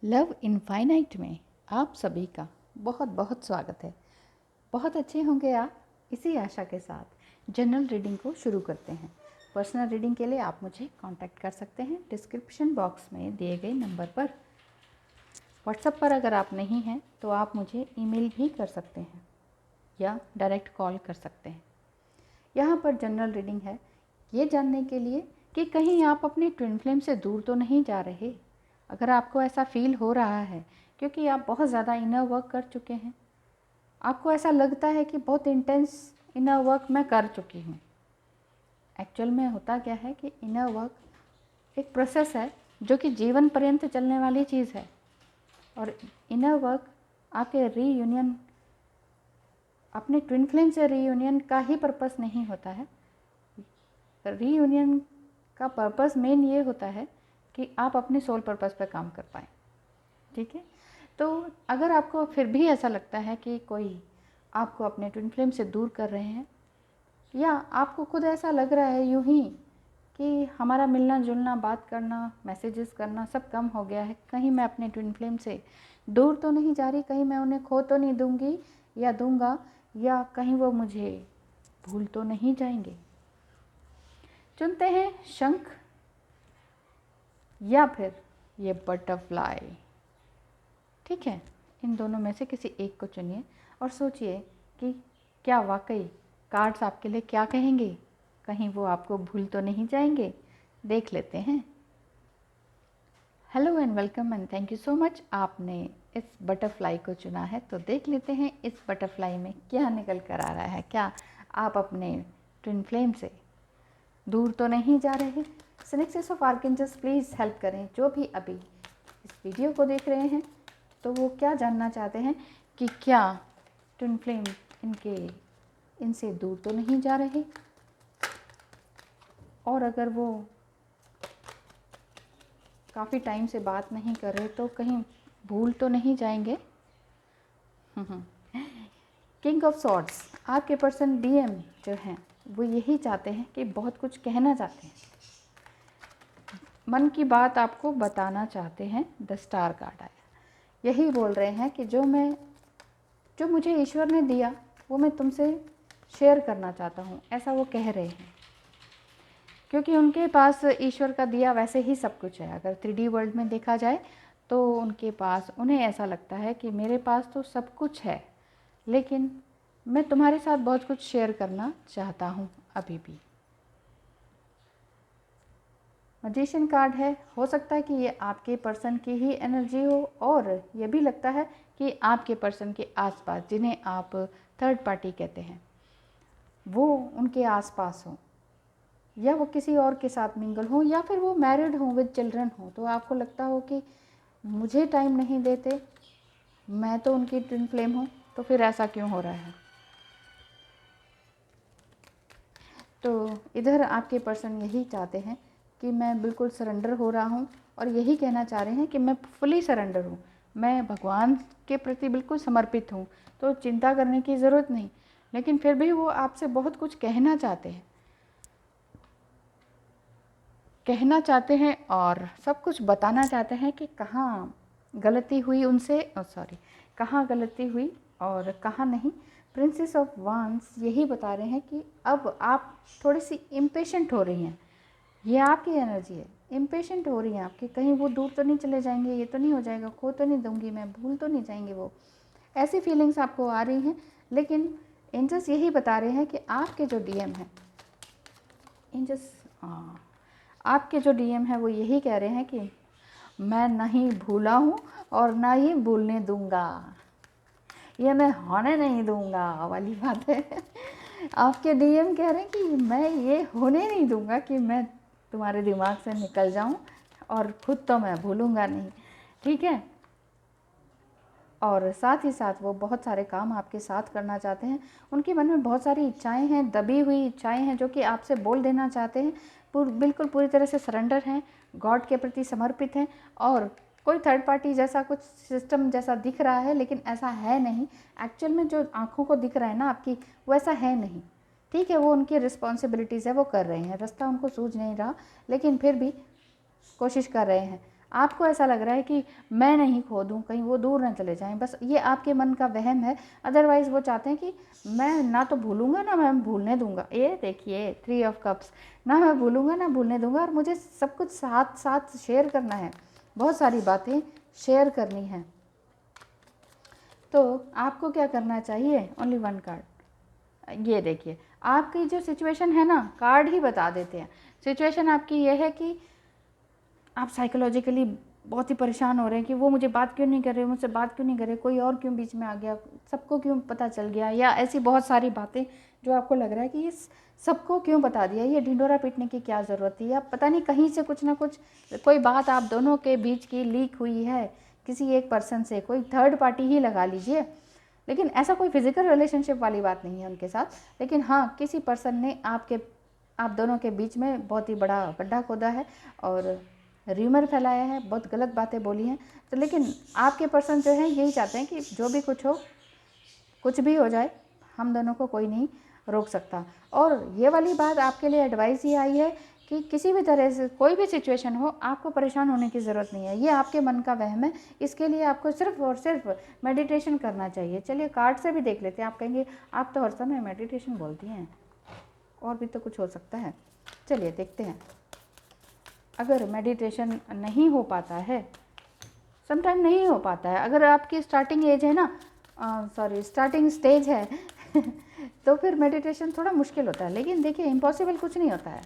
Love infinite में आप सभी का बहुत बहुत स्वागत है। बहुत अच्छे होंगे आप। इसी आशा के साथ जनरल रीडिंग को शुरू करते हैं। पर्सनल रीडिंग के लिए आप मुझे कांटेक्ट कर सकते हैं डिस्क्रिप्शन बॉक्स में दिए गए नंबर पर। व्हाट्सएप पर अगर आप नहीं हैं तो आप मुझे ईमेल भी कर सकते हैं या डायरेक्ट कॉल कर सकते हैं। यहाँ पर जनरल रीडिंग है ये जानने के लिए कि कहीं आप अपने ट्विन फ्लेम से दूर तो नहीं जा रहे। अगर आपको ऐसा फील हो रहा है क्योंकि आप बहुत ज़्यादा इनर वर्क कर चुके हैं, आपको ऐसा लगता है कि बहुत इंटेंस इनर वर्क मैं कर चुकी हूँ। एक्चुअल में होता क्या है कि इनर वर्क एक प्रोसेस है जो कि जीवन पर्यंत चलने वाली चीज़ है। और इनर वर्क आपके रीयूनियन, अपने ट्विन फ्लेम से रीयूनियन का ही पर्पस नहीं होता है। रीयूनियन का पर्पस मेन ये होता है कि आप अपने सोल पर्पस पर काम कर पाएँ। ठीक है, तो अगर आपको फिर भी ऐसा लगता है कि कोई आपको अपने ट्विन फ्लेम से दूर कर रहे हैं, या आपको खुद ऐसा लग रहा है यूं ही कि हमारा मिलना जुलना, बात करना, मैसेजेस करना सब कम हो गया है, कहीं मैं अपने ट्विन फ्लेम से दूर तो नहीं जा रही, कहीं मैं उन्हें खो तो नहीं दूंगी या दूंगा, या कहीं वो मुझे भूल तो नहीं जाएंगे। चुनते हैं शंख या फिर ये बटरफ्लाई। ठीक है, इन दोनों में से किसी एक को चुनिए और सोचिए कि क्या वाकई कार्ड्स आपके लिए क्या कहेंगे, कहीं वो आपको भूल तो नहीं जाएंगे। देख लेते हैं। Hello and welcome and thank you so much, आपने इस बटरफ्लाई को चुना है। तो देख लेते हैं इस बटरफ्लाई में क्या निकल कर आ रहा है। क्या आप अपने ट्विन फ्लेम से दूर तो नहीं जा रहे। सिनेक्सिस ऑफ आर्कएंजल्स प्लीज़ हेल्प करें। जो भी अभी इस वीडियो को देख रहे हैं तो वो क्या जानना चाहते हैं कि क्या ट्विन फ्लेम इनसे दूर तो नहीं जा रहे, और अगर वो काफ़ी टाइम से बात नहीं कर रहे तो कहीं भूल तो नहीं जाएंगे। किंग ऑफ सॉर्ड्स, आपके पर्सन डीएम जो हैं वो यही चाहते हैं कि बहुत कुछ कहना चाहते हैं, मन की बात आपको बताना चाहते हैं। द स्टार कार्ड आया, यही बोल रहे हैं कि जो मुझे ईश्वर ने दिया वो मैं तुमसे शेयर करना चाहता हूँ, ऐसा वो कह रहे हैं। क्योंकि उनके पास ईश्वर का दिया वैसे ही सब कुछ है। अगर 3D वर्ल्ड में देखा जाए तो उनके पास, उन्हें ऐसा लगता है कि मेरे पास तो सब कुछ है, लेकिन मैं तुम्हारे साथ बहुत कुछ शेयर करना चाहता हूँ अभी भी। मैजिशियन कार्ड है, हो सकता है कि ये आपके पर्सन की ही एनर्जी हो, और ये भी लगता है कि आपके पर्सन के आसपास, जिन्हें आप थर्ड पार्टी कहते हैं, वो उनके आसपास हो, या वो किसी और के साथ मिंगल हो, या फिर वो मैरिड हो विद चिल्ड्रन हो। तो आपको लगता हो कि मुझे टाइम नहीं देते, मैं तो उनकी ट्विन फ्लेम हूँ, तो फिर ऐसा क्यों हो रहा है। तो इधर आपके पर्सन यही चाहते हैं कि मैं बिल्कुल सरेंडर हो रहा हूँ, और यही कहना चाह रहे हैं कि मैं फुली सरेंडर हूँ, मैं भगवान के प्रति बिल्कुल समर्पित हूँ, तो चिंता करने की ज़रूरत नहीं। लेकिन फिर भी वो आपसे बहुत कुछ कहना चाहते हैं और सब कुछ बताना चाहते हैं कि कहाँ गलती हुई उनसे, कहाँ गलती हुई और कहाँ नहीं। प्रिंसेस ऑफ वांड्स यही बता रहे हैं कि अब आप थोड़ी सी इम्पेशेंट हो रही हैं, ये आपकी एनर्जी है। इम्पेशेंट हो रही हैं आप कि कहीं वो दूर तो नहीं चले जाएंगे, ये तो नहीं हो जाएगा, खो तो नहीं दूंगी मैं, भूल तो नहीं जाएंगे वो, ऐसी फीलिंग्स आपको आ रही हैं। लेकिन एंजल्स यही बता रहे हैं कि आपके जो डीएम हैं, एंजल्स आपके जो डीएम है वो यही कह रहे हैं कि मैं नहीं भूला हूँ और ना ही भूलने दूंगा, ये मैं होने नहीं दूंगा वाली बात है। आपके डीएम कह रहे हैं कि मैं ये होने नहीं दूंगा कि मैं तुम्हारे दिमाग से निकल जाऊं, और खुद तो मैं भूलूंगा नहीं। ठीक है, और साथ ही साथ वो बहुत सारे काम आपके साथ करना चाहते हैं। उनके मन में बहुत सारी इच्छाएं हैं, दबी हुई इच्छाएं हैं, जो कि आपसे बोल देना चाहते हैं। बिल्कुल पूरी तरह से सरेंडर हैं, गॉड के प्रति समर्पित हैं, और कोई थर्ड पार्टी जैसा कुछ सिस्टम जैसा दिख रहा है, लेकिन ऐसा है नहीं। एक्चुअल में जो आँखों को दिख रहा है ना आपकी, वैसा है नहीं। ठीक है, वो उनकी रिस्पॉन्सिबिलिटीज़ है, वो कर रहे हैं, रास्ता उनको सूझ नहीं रहा, लेकिन फिर भी कोशिश कर रहे हैं। आपको ऐसा लग रहा है कि मैं नहीं खो दूँ, कहीं वो दूर ना चले जाएं, बस ये आपके मन का वहम है। अदरवाइज़ वो चाहते हैं कि मैं ना तो भूलूंगा ना मैं भूलने दूंगा। ये देखिए 3 ऑफ कप्स, ना मैं भूलूंगा ना भूलने दूंगा, और मुझे सब कुछ साथ साथ शेयर करना है, बहुत सारी बातें शेयर करनी है। तो आपको क्या करना चाहिए, ओनली 1 कार्ड। ये देखिए आपकी जो सिचुएशन है ना, कार्ड ही बता देते हैं। सिचुएशन आपकी ये है कि आप साइकोलॉजिकली बहुत ही परेशान हो रहे हैं कि वो मुझे बात क्यों नहीं कर रहे, मुझसे बात क्यों नहीं कर रहे, कोई और क्यों बीच में आ गया, सबको क्यों पता चल गया, या ऐसी बहुत सारी बातें जो आपको लग रहा है कि ये सबको क्यों बता दिया, ये ढिंडोरा पीटने की क्या ज़रूरत थी, या पता नहीं कहीं से कुछ ना कुछ कोई बात आप दोनों के बीच की लीक हुई है किसी एक पर्सन से, कोई थर्ड पार्टी ही लगा लीजिए। लेकिन ऐसा कोई फिजिकल रिलेशनशिप वाली बात नहीं है उनके साथ, लेकिन हाँ किसी पर्सन ने आप दोनों के बीच में बहुत ही बड़ा गड्ढा खोदा है और र्यूमर फैलाया है, बहुत गलत बातें बोली हैं। तो लेकिन आपके पर्सन जो है यही चाहते हैं कि जो भी कुछ हो, कुछ भी हो जाए, हम दोनों को कोई नहीं रोक सकता। और ये वाली बात आपके लिए एडवाइस ये आई है कि किसी भी तरह से कोई भी सिचुएशन हो, आपको परेशान होने की ज़रूरत नहीं है, ये आपके मन का वहम है। इसके लिए आपको सिर्फ और सिर्फ मेडिटेशन करना चाहिए। चलिए कार्ड से भी देख लेते हैं। आप कहेंगे आप तो हर समय मेडिटेशन बोलती हैं, और भी तो कुछ हो सकता है। चलिए देखते हैं। अगर मेडिटेशन नहीं हो पाता है, समटाइम नहीं हो पाता है, अगर आपकी स्टार्टिंग एज है ना, स्टार्टिंग स्टेज है तो फिर मेडिटेशन थोड़ा मुश्किल होता है। लेकिन देखिए इम्पॉसिबल कुछ नहीं होता है।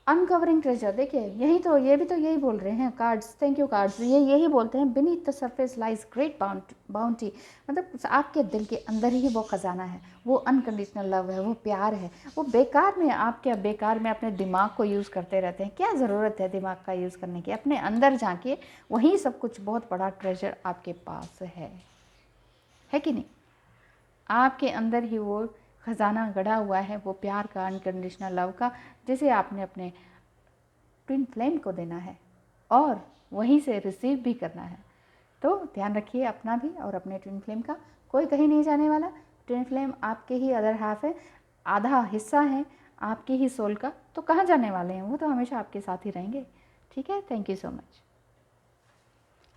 अनकवरिंग ट्रेजर, देखिए यही तो, ये भी तो यही बोल रहे हैं कार्ड्स, थैंक यू कार्ड्स, ये यही बोलते हैं beneath the surface lies great bounty. मतलब आपके दिल के अंदर ही वो ख़जाना है, वो अनकंडीशनल लव है, वो प्यार है। वो बेकार में, आप क्या बेकार में अपने दिमाग को यूज़ करते रहते हैं, क्या ज़रूरत है दिमाग का यूज़ करने की। अपने अंदर झांकिए, वहीं सब कुछ, बहुत बड़ा ट्रेजर आपके पास है कि नहीं। आपके अंदर ही वो ख़जाना गढ़ा हुआ है, वो प्यार का, अनकंडीशनल लव का, जिसे आपने अपने ट्विन फ्लेम को देना है और वहीं से रिसीव भी करना है। तो ध्यान रखिए अपना भी और अपने ट्विन फ्लेम का, कोई कहीं नहीं जाने वाला। ट्विन फ्लेम आपके ही अदर हाफ है, आधा हिस्सा है आपकी ही सोल का, तो कहाँ जाने वाले हैं, वो तो हमेशा आपके साथ ही रहेंगे। ठीक है, thank you so much.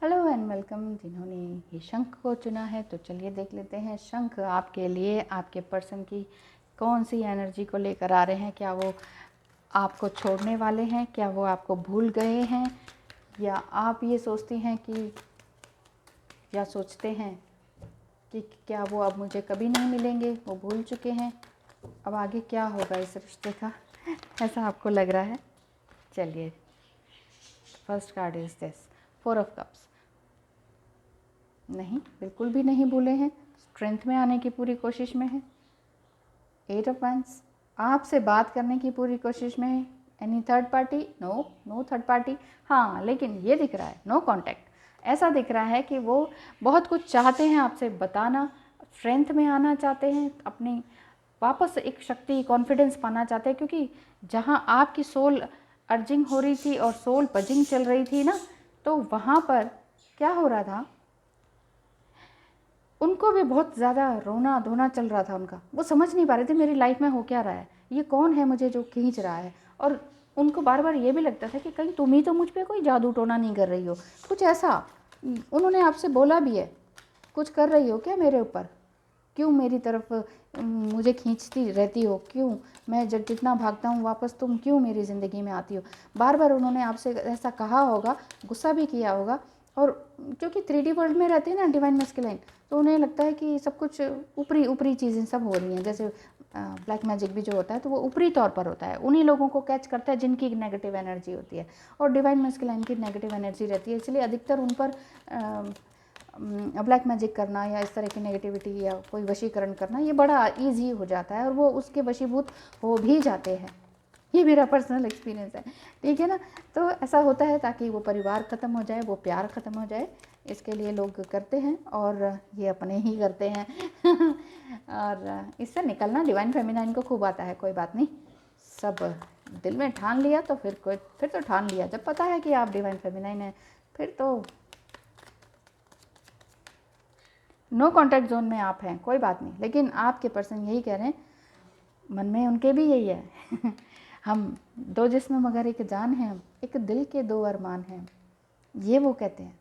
Hello and welcome. जिन्होंने ये शंख को चुना है, तो चलिए देख लेते हैं शंख आपके लिए, आपके पर्सन की कौन सी एनर्जी को लेकर आ रहे हैं। क्या वो आपको छोड़ने वाले हैं, क्या वो आपको भूल गए हैं, या आप ये सोचती हैं कि, या सोचते हैं कि क्या वो अब मुझे कभी नहीं मिलेंगे, वो भूल चुके हैं, अब आगे क्या होगा इस रिश्ते का, ऐसा आपको लग रहा है। चलिए first card is this 4 of cups. नहीं, बिल्कुल भी नहीं भूले हैं, स्ट्रेंथ में आने की पूरी कोशिश में है। 8 ऑफ वंस, आपसे बात करने की पूरी कोशिश में है। Any third party, no third party. हाँ, लेकिन ये दिख रहा है नो कॉन्टैक्ट। ऐसा दिख रहा है कि वो बहुत कुछ चाहते हैं आपसे बताना, स्ट्रेंथ में आना चाहते हैं, अपनी वापस एक शक्ति, कॉन्फिडेंस पाना चाहते हैं। क्योंकि जहाँ आपकी सोल अर्जिंग हो रही थी और सोल पजिंग चल रही थी ना, तो वहाँ पर क्या हो रहा था, उनको भी बहुत ज़्यादा रोना धोना चल रहा था उनका। वो समझ नहीं पा रहे थे मेरी लाइफ में हो क्या रहा है, ये कौन है मुझे जो खींच रहा है। और उनको बार बार ये भी लगता था कि कहीं तुम ही तो मुझ पे कोई जादू टोना नहीं कर रही हो, कुछ ऐसा। उन्होंने आपसे बोला भी है, कुछ कर रही हो क्या मेरे ऊपर, क्यों मेरी तरफ मुझे खींचती रहती हो, क्यों मैं जब जितना भागता हूँ वापस तुम क्यों मेरी ज़िंदगी में आती हो। बार बार उन्होंने आपसे ऐसा कहा होगा, गुस्सा भी किया होगा। और क्योंकि 3D वर्ल्ड में रहते हैं ना डिवाइन मैस्कुलाइन, तो उन्हें लगता है कि सब कुछ ऊपरी ऊपरी चीज़ें सब हो रही हैं। जैसे ब्लैक मैजिक भी जो होता है तो वो ऊपरी तौर पर होता है, उन्हीं लोगों को कैच करता है जिनकी नेगेटिव एनर्जी होती है, और डिवाइन मैस्कुलाइन की नेगेटिव एनर्जी रहती है। इसलिए अधिकतर उन पर ब्लैक मैजिक करना या इस तरह की नेगेटिविटी या कोई वशीकरण करना ये बड़ा ईजी हो जाता है, और वो उसके वशीभूत हो भी जाते हैं। ये मेरा पर्सनल एक्सपीरियंस है, ठीक है ना। तो ऐसा होता है ताकि वो परिवार ख़त्म हो जाए, वो प्यार ख़त्म हो जाए, इसके लिए लोग करते हैं, और ये अपने ही करते हैं और इससे निकलना डिवाइन फेमिनाइन को खूब आता है। कोई बात नहीं, सब दिल में ठान लिया तो फिर तो ठान लिया। जब पता है कि आप डिवाइन फेमिनाइन हैं, फिर तो नो कॉन्टैक्ट जोन में आप हैं, कोई बात नहीं। लेकिन आपके पर्सन यही कह रहे हैं, मन में उनके भी यही है हम दो जिस्म मगर एक जान है, हम एक दिल के दो अरमान हैं, ये वो कहते हैं।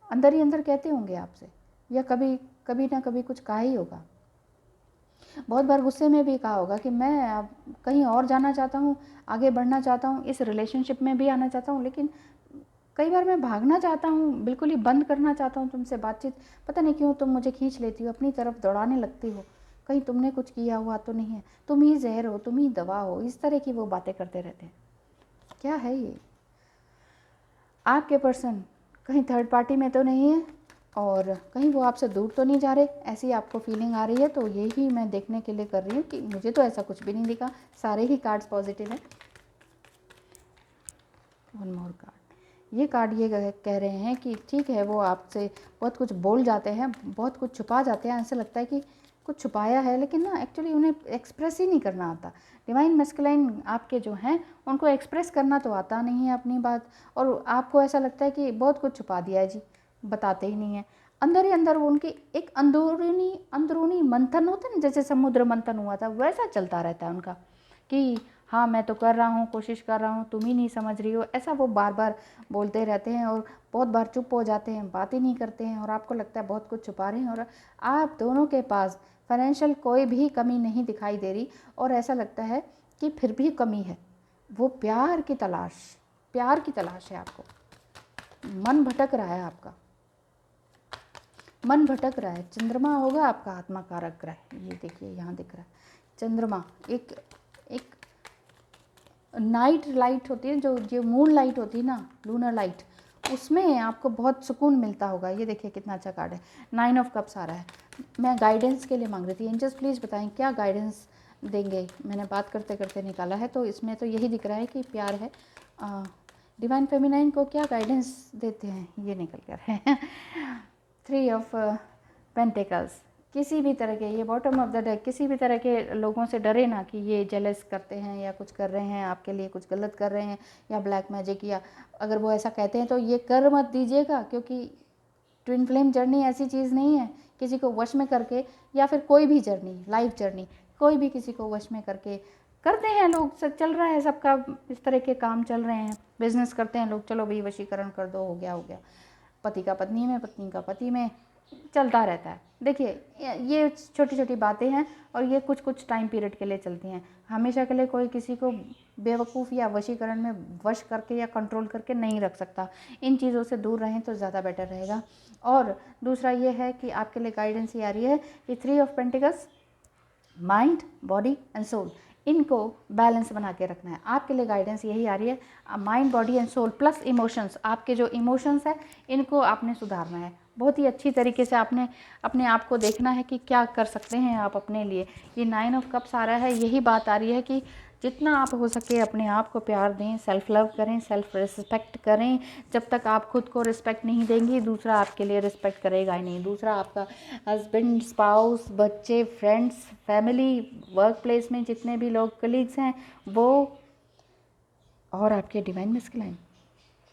अंदर ही अंदर कहते होंगे आपसे, या कभी कभी ना कभी कुछ कहा ही होगा। बहुत बार गुस्से में भी कहा होगा कि मैं अब कहीं और जाना चाहता हूँ, आगे बढ़ना चाहता हूँ, इस रिलेशनशिप में भी आना चाहता हूँ, लेकिन कई बार मैं भागना चाहता हूँ, बिल्कुल ही बंद करना चाहता हूँ तुमसे बातचीत। पता नहीं क्यों तुम मुझे खींच लेती हो, अपनी तरफ दौड़ाने लगती हो, कहीं तुमने कुछ किया हुआ तो नहीं है, तुम ही जहर हो, तुम ही दवा हो, इस तरह की वो बातें करते रहते हैं। क्या है ये? आपके पर्सन कहीं थर्ड पार्टी में तो नहीं है, और कहीं वो आपसे दूर तो नहीं जा रहे, ऐसी आपको फीलिंग आ रही है। तो यही मैं देखने के लिए कर रही हूँ कि मुझे तो ऐसा कुछ भी नहीं दिखा, सारे ही कार्ड्स पॉजिटिव हैं। वन मोर कार्ड, ये कार्ड ये कह रहे हैं कि ठीक है, वो आपसे बहुत कुछ बोल जाते हैं, बहुत कुछ छुपा जाते हैं, ऐसा लगता है कि कुछ छुपाया है, लेकिन ना एक्चुअली उन्हें एक्सप्रेस ही नहीं करना आता। डिवाइन मैस्कुलाइन आपके जो हैं उनको एक्सप्रेस करना तो आता नहीं है अपनी बात, और आपको ऐसा लगता है कि बहुत कुछ छुपा दिया है जी, बताते ही नहीं है। अंदर ही अंदर वो उनकी एक अंदरूनी अंदरूनी मंथन होता है ना, जैसे समुद्र मंथन हुआ था वैसा चलता रहता है उनका, कि हाँ मैं तो कर रहा हूँ, कोशिश कर रहा हूँ, तुम ही नहीं समझ रही हो, ऐसा वो बार बार बोलते रहते हैं। और बहुत बार चुप हो जाते हैं, बात ही नहीं करते हैं, और आपको लगता है बहुत कुछ छुपा रहे हैं। और आप दोनों के पास फाइनेंशियल कोई भी कमी नहीं दिखाई दे रही, और ऐसा लगता है कि फिर भी कमी है। वो प्यार की तलाश है आपको। मन भटक रहा है आपका, मन भटक रहा है। चंद्रमा होगा आपका आत्मा कारक ग्रह, ये देखिए यहाँ दिख रहा है चंद्रमा। एक एक नाइट लाइट होती है, जो मून लाइट होती है ना, लूनर लाइट, उसमें आपको बहुत सुकून मिलता होगा। ये देखिए कितना अच्छा कार्ड है, 9 ऑफ कप्स आ रहा है। मैं गाइडेंस के लिए मांग रही थी, एंजल्स प्लीज़ बताएं क्या गाइडेंस देंगे। मैंने बात करते करते निकाला है, तो इसमें तो यही दिख रहा है कि प्यार है। डिवाइन फेमिनाइन को क्या गाइडेंस देते हैं, ये निकल कर है 3 ऑफ पेंटिकल्स। किसी भी तरह के, ये बॉटम ऑफ द डेक, किसी भी तरह के लोगों से डरे ना कि ये जेलस करते हैं या कुछ कर रहे हैं आपके लिए, कुछ गलत कर रहे हैं या ब्लैक मैजिक, या अगर वो ऐसा कहते हैं तो ये कर मत दीजिएगा, क्योंकि ट्विन फ्लेम जर्नी ऐसी चीज़ नहीं है किसी को वश में करके, या फिर कोई भी जर्नी, लाइफ जर्नी, कोई भी किसी को वश में करके करते हैं लोग। सब चल रहा है सबका, इस तरह के काम चल रहे हैं, बिजनेस करते हैं लोग, चलो भाई वशीकरण कर दो, हो गया। पति का पत्नी में, पत्नी का पति में, चलता रहता है। देखिए ये छोटी छोटी बातें हैं, और ये कुछ टाइम पीरियड के लिए चलती हैं। हमेशा के लिए कोई किसी को बेवकूफ़ या वशीकरण में वश करके या कंट्रोल करके नहीं रख सकता। इन चीज़ों से दूर रहें तो ज़्यादा बेटर रहेगा। और दूसरा ये है कि आपके लिए गाइडेंस ये आ रही है कि 3 ऑफ पेंटिकल्स, माइंड, बॉडी एंड सोल, इनको बैलेंस बना के रखना है। आपके लिए गाइडेंस यही आ रही है, mind, body and soul plus emotions, आपके जो इमोशंस है इनको आपने सुधारना है। बहुत ही अच्छी तरीके से आपने अपने आप को देखना है कि क्या कर सकते हैं आप अपने लिए। ये 9 ऑफ कप्स आ रहा है, यही बात आ रही है कि जितना आप हो सके अपने आप को प्यार दें, सेल्फ लव करें, सेल्फ रिस्पेक्ट करें। जब तक आप खुद को रिस्पेक्ट नहीं देंगी, दूसरा आपके लिए रिस्पेक्ट करेगा ही नहीं। दूसरा आपका हस्बैंड, स्पाउस, बच्चे, फ्रेंड्स, फैमिली, वर्क प्लेस में जितने भी लोग कलीग्स हैं वो, और आपके डिवाइन मैस्कुलाइन,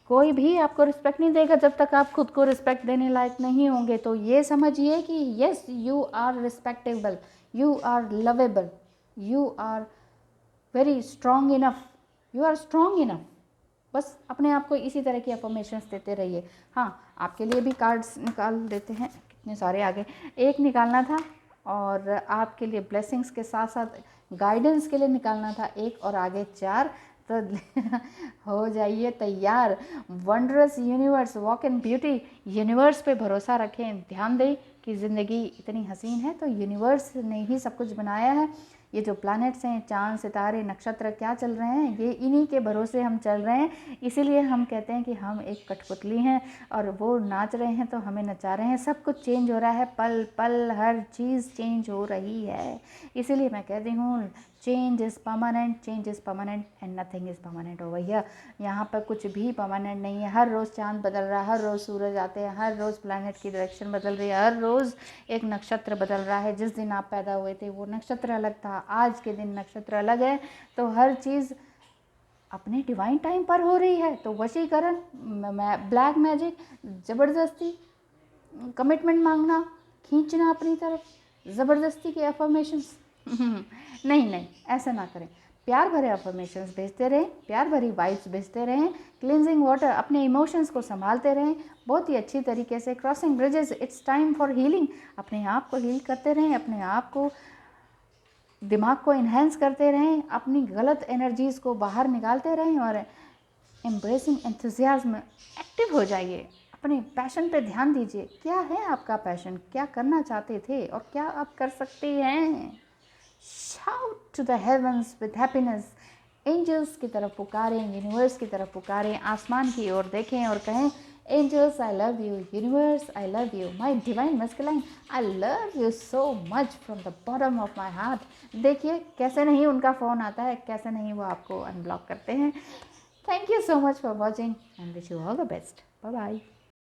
कोई भी आपको रिस्पेक्ट नहीं देगा जब तक आप खुद को रिस्पेक्ट देने लायक नहीं होंगे। तो ये समझिए कि yes, you are respectable, you are lovable, you are very strong enough, you are strong enough. बस अपने आप को इसी तरह की अफर्मेशंस देते रहिए। हाँ, आपके लिए भी कार्ड्स निकाल देते हैं, कितने सारे आगे, एक निकालना था, और आपके लिए ब्लेसिंग्स के साथ साथ गाइडेंस के लिए निकालना था एक, और आगे 4। तो हो जाइए तैयार। Wondrous universe, walk in beauty, universe पे भरोसा रखें, ध्यान दें कि ज़िंदगी इतनी हसीन है तो यूनिवर्स ने ही सब कुछ बनाया है। ये जो प्लैनेट्स हैं, चांद, सितारे, नक्षत्र क्या चल रहे हैं, ये इन्हीं के भरोसे हम चल रहे हैं। इसीलिए हम कहते हैं कि हम एक कठपुतली हैं, और वो नाच रहे हैं तो हमें नचा रहे हैं। सब कुछ चेंज हो रहा है, पल पल हर चीज़ चेंज हो रही है। इसीलिए मैं कहती हूँ change is permanent and nothing is permanent over here. यहाँ पर कुछ भी परमानेंट नहीं है। हर रोज़ चांद बदल रहा है, हर रोज़ सूरज आते हैं, हर रोज़ प्लैनेट की डायरेक्शन बदल रही है, हर रोज़ एक नक्षत्र बदल रहा है। जिस दिन आप पैदा हुए थे वो नक्षत्र अलग था, आज के दिन नक्षत्र अलग है। तो हर चीज़ अपने डिवाइन टाइम पर हो रही है। तो वशीकरण, ब्लैक मैजिक, ज़बरदस्ती कमिटमेंट मांगना, खींचना अपनी तरफ, ज़बरदस्ती के अफर्मेशंस नहीं, ऐसा ना करें। प्यार भरे अफर्मेशंस भेजते रहें, प्यार भरी वाइब्स भेजते रहें, क्लिनजिंग वाटर, अपने इमोशंस को संभालते रहें बहुत ही अच्छी तरीके से। Crossing bridges, it's time for healing. अपने आप को हील करते रहें, अपने आप को, दिमाग को इन्हेंस करते रहें, अपनी गलत एनर्जीज़ को बाहर निकालते रहें और एम्ब्रेसिंग एंथुजियाज्म एक्टिव हो जाइए। अपने पैशन पे ध्यान दीजिए। क्या है आपका पैशन, क्या करना चाहते थे और क्या आप कर सकते हैं। Shout to the heavens with happiness. Angels की तरफ पुकारें, यूनिवर्स की तरफ पुकारें, आसमान की ओर देखें और कहें, angels I love you, universe I love you, my divine masculine I love you so much from the bottom of my heart. देखिए कैसे नहीं उनका फ़ोन आता है, कैसे नहीं वो आपको अनब्लॉक करते हैं। Thank you so much for watching and wish you all the best. Bye bye.